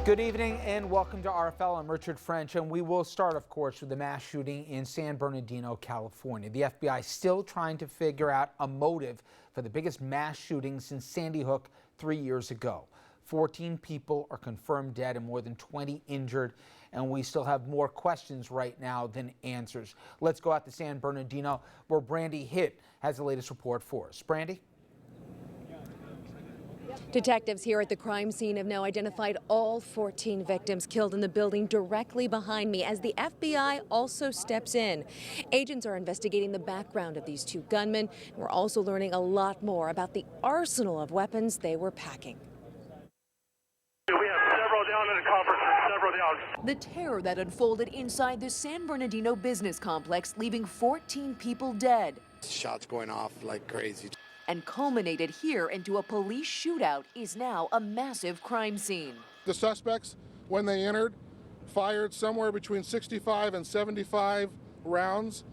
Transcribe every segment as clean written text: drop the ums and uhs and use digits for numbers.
Good evening and welcome to RFL. I'm Richard French, and we will start, of course, with the mass shooting in San Bernardino, California. The FBI still trying to figure out a motive for the biggest mass shooting since Sandy Hook 3 years ago. 14 people are confirmed dead and more than 20 injured, and we still have more questions right now than answers. Let's go out to San Bernardino, where Brandy Hitt has the latest report for us. Brandy? Detectives here at the crime scene have now identified all 14 victims killed in the building directly behind me as the FBI also steps in. Agents are investigating the background of these two gunmen. We're also learning a lot more about the arsenal of weapons they were packing. We have several down in the conference room, several down. The terror that unfolded inside the San Bernardino business complex, leaving 14 people dead. Shots going off like crazy. And culminated here into a police shootout is now a massive crime scene. The suspects, when they entered, fired somewhere between 65 and 75 rounds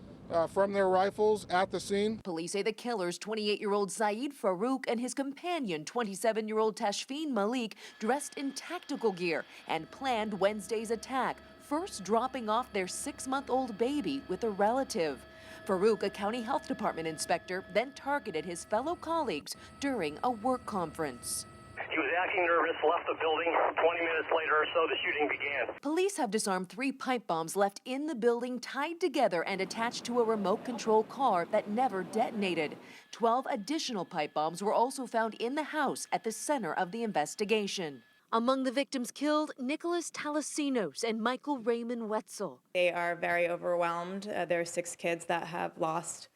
from their rifles at the scene. Police say the killers, 28-year-old Saeed Farouk and his companion, 27-year-old Tashfeen Malik, dressed in tactical gear and planned Wednesday's attack, first dropping off their 6-month-old baby with a relative. Farouk, a county health department inspector, then targeted his fellow colleagues during a work conference. He was acting nervous, left the building. 20 minutes later or so, the shooting began. Police have disarmed 3 pipe bombs left in the building, tied together and attached to a remote control car that never detonated. 12 additional pipe bombs were also found in the house at the center of the investigation. Among the victims killed, Nicholas Talasinos and Michael Raymond Wetzel. They are very overwhelmed. There are 6 kids that have lost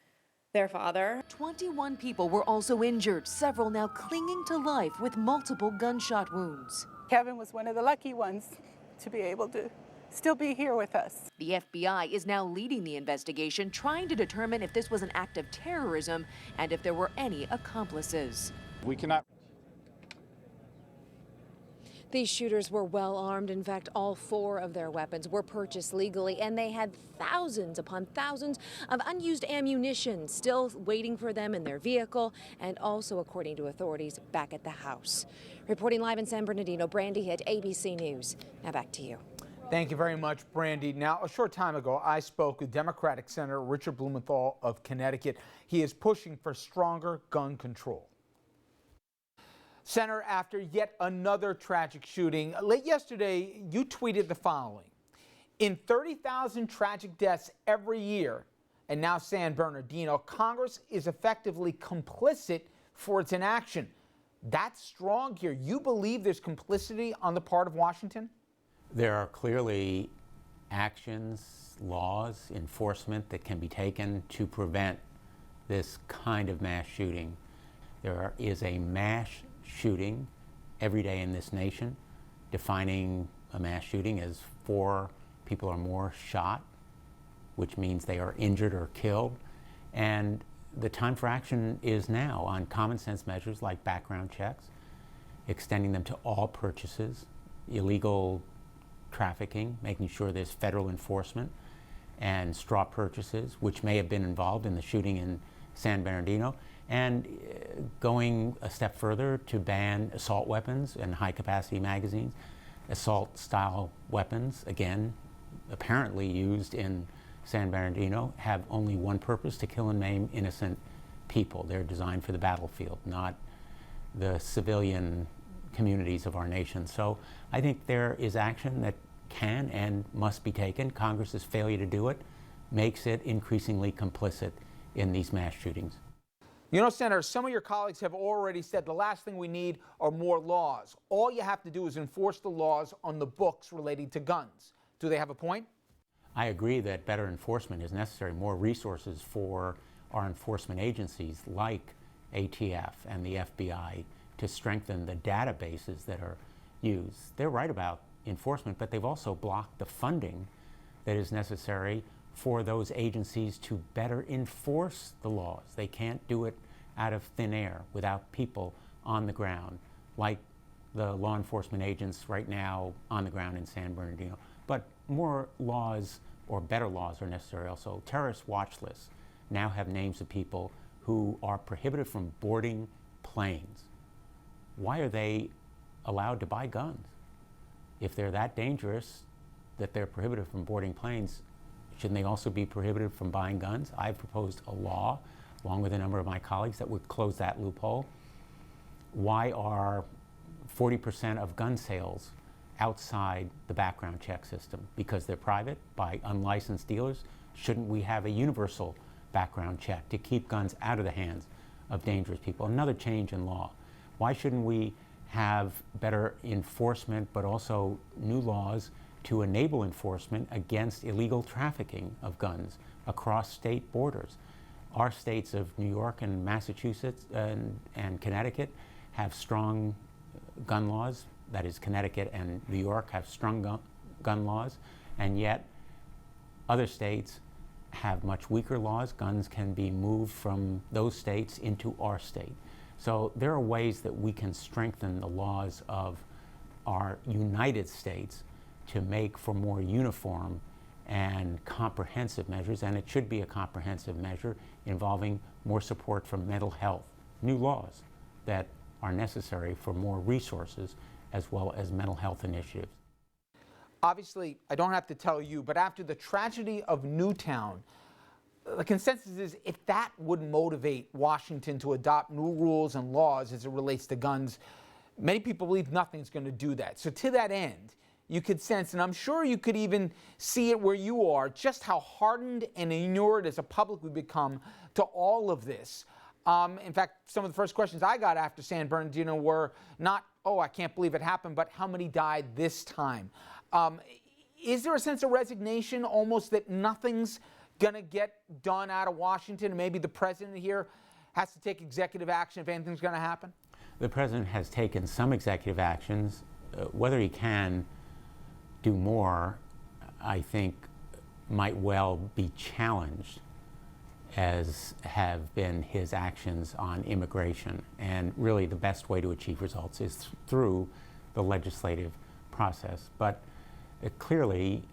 their father. 21 people were also injured, several now clinging to life with multiple gunshot wounds. Kevin was one of the lucky ones to be able to still be here with us. The FBI is now leading the investigation, trying to determine if this was an act of terrorism and if there were any accomplices. We cannot. These shooters were well armed. In fact, all 4 of their weapons were purchased legally, and they had thousands upon thousands of unused ammunition still waiting for them in their vehicle, and also, according to authorities, back at the house. Reporting live in San Bernardino, Brandy Hitt, ABC News. Now back to you. Thank you very much, Brandy. Now, a short time ago, I spoke with Democratic Senator Richard Blumenthal of Connecticut. He is pushing for stronger gun control. Senator, after yet another tragic shooting, late yesterday, you tweeted the following. In 30,000 tragic deaths every year, and now San Bernardino, Congress is effectively complicit for its inaction. That's strong here. You believe there's complicity on the part of Washington? There are clearly actions, laws, enforcement that can be taken to prevent this kind of mass shooting. There is a mass shooting every day in this nation, defining a mass shooting as 4 people or more shot, which means they are injured or killed. And the time for action is now on common sense measures like background checks, extending them to all purchases, illegal trafficking, making sure there's federal enforcement, and straw purchases, which may have been involved in the shooting in San Bernardino, and going a step further to ban assault weapons and high-capacity magazines. Assault-style weapons, again, apparently used in San Bernardino, have only one purpose: to kill and maim innocent people. They're designed for the battlefield, not the civilian communities of our nation. So I think there is action that can and must be taken. Congress's failure to do it makes it increasingly complicit in these mass shootings. You know, Senator, some of your colleagues have already said the last thing we need are more laws. All you have to do is enforce the laws on the books relating to guns. Do they have a point? I agree that better enforcement is necessary, more resources for our enforcement agencies like ATF and the FBI to strengthen the databases that are used. They're right about enforcement, but they've also blocked the funding that is necessary for those agencies to better enforce the laws. They can't do it out of thin air without people on the ground, like the law enforcement agents right now on the ground in San Bernardino. But more laws, or better laws, are necessary also. Terrorist watch lists now have names of people who are prohibited from boarding planes. Why are they allowed to buy guns? If they're that dangerous that they're prohibited from boarding planes, shouldn't they also be prohibited from buying guns? I've proposed a law, along with a number of my colleagues, that would close that loophole. Why are 40% of gun sales outside the background check system? Because they're private by unlicensed dealers? Shouldn't we have a universal background check to keep guns out of the hands of dangerous people? Another change in law. Why shouldn't we have better enforcement, but also new laws to enable enforcement against illegal trafficking of guns across state borders? Our states of New York and Massachusetts and Connecticut have strong gun laws. That is, Connecticut and New York have strong gun laws, and yet other states have much weaker laws. Guns can be moved from those states into our state. So there are ways that we can strengthen the laws of our United States to make for more uniform and comprehensive measures, and it should be a comprehensive measure involving more support for mental health, new laws that are necessary for more resources as well as mental health initiatives. Obviously, I don't have to tell you, but after the tragedy of Newtown, the consensus is if that would motivate Washington to adopt new rules and laws as it relates to guns, many people believe nothing's going to do that. So to that end, you could sense, and I'm sure you could even see it where you are, just how hardened and inured as a public we become to all of this. In fact, some of the first questions I got after San Bernardino were not, oh, I can't believe it happened, but how many died this time? Is there a sense of resignation almost that nothing's going to get done out of Washington, and maybe the president here has to take executive action if anything's going to happen? The president has taken some executive actions. Whether he can do more, I think, might well be challenged, as have been his actions on immigration. And really the best way to achieve results is through the legislative process. But clearly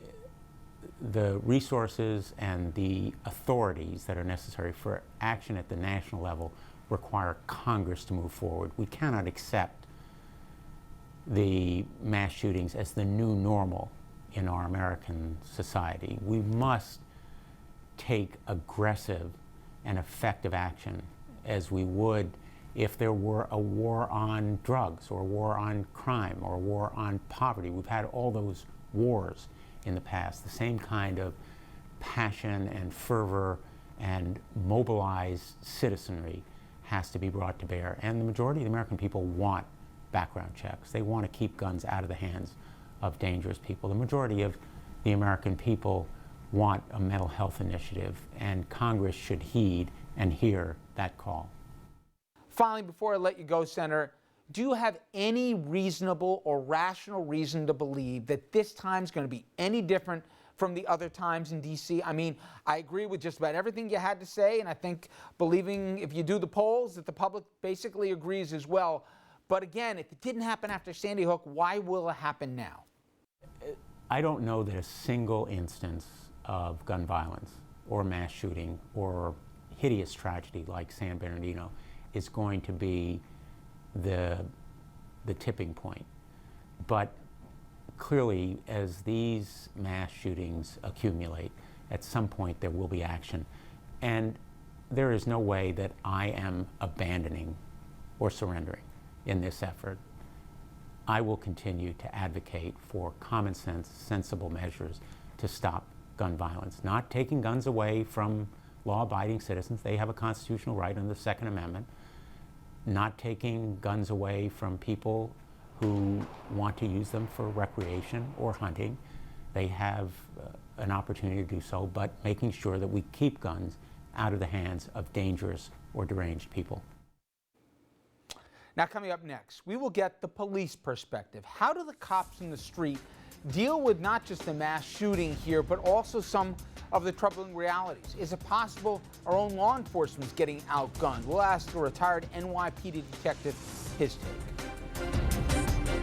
the resources and the authorities that are necessary for action at the national level require Congress to move forward. We cannot accept the mass shootings as the new normal in our American society. We must take aggressive and effective action, as we would if there were a war on drugs or a war on crime or a war on poverty. We've had all those wars in the past. The same kind of passion and fervor and mobilized citizenry has to be brought to bear. And the majority of the American people want background checks. They want to keep guns out of the hands of dangerous people. The majority of the American people want a mental health initiative, and Congress should heed and hear that call. Finally, before I let you go, Senator, do you have any reasonable or rational reason to believe that this time's going to be any different from the other times in D.C.? I mean, I agree with just about everything you had to say, and I think believing if you do the polls that the public basically agrees as well. But again, if it didn't happen after Sandy Hook, why will it happen now? I don't know that a single instance of gun violence or mass shooting or hideous tragedy like San Bernardino is going to be the tipping point. But clearly, as these mass shootings accumulate, at some point there will be action. And there is no way that I am abandoning or surrendering in this effort. I will continue to advocate for common sense, sensible measures to stop gun violence, not taking guns away from law-abiding citizens. They have a constitutional right under the Second Amendment. Not taking guns away from people who want to use them for recreation or hunting. They have an opportunity to do so, but making sure that we keep guns out of the hands of dangerous or deranged people. Now, coming up next, we will get the police perspective. How do the cops in the street deal with not just the mass shooting here, but also some of the troubling realities? Is it possible our own law enforcement is getting outgunned? We'll ask a retired NYPD detective his take.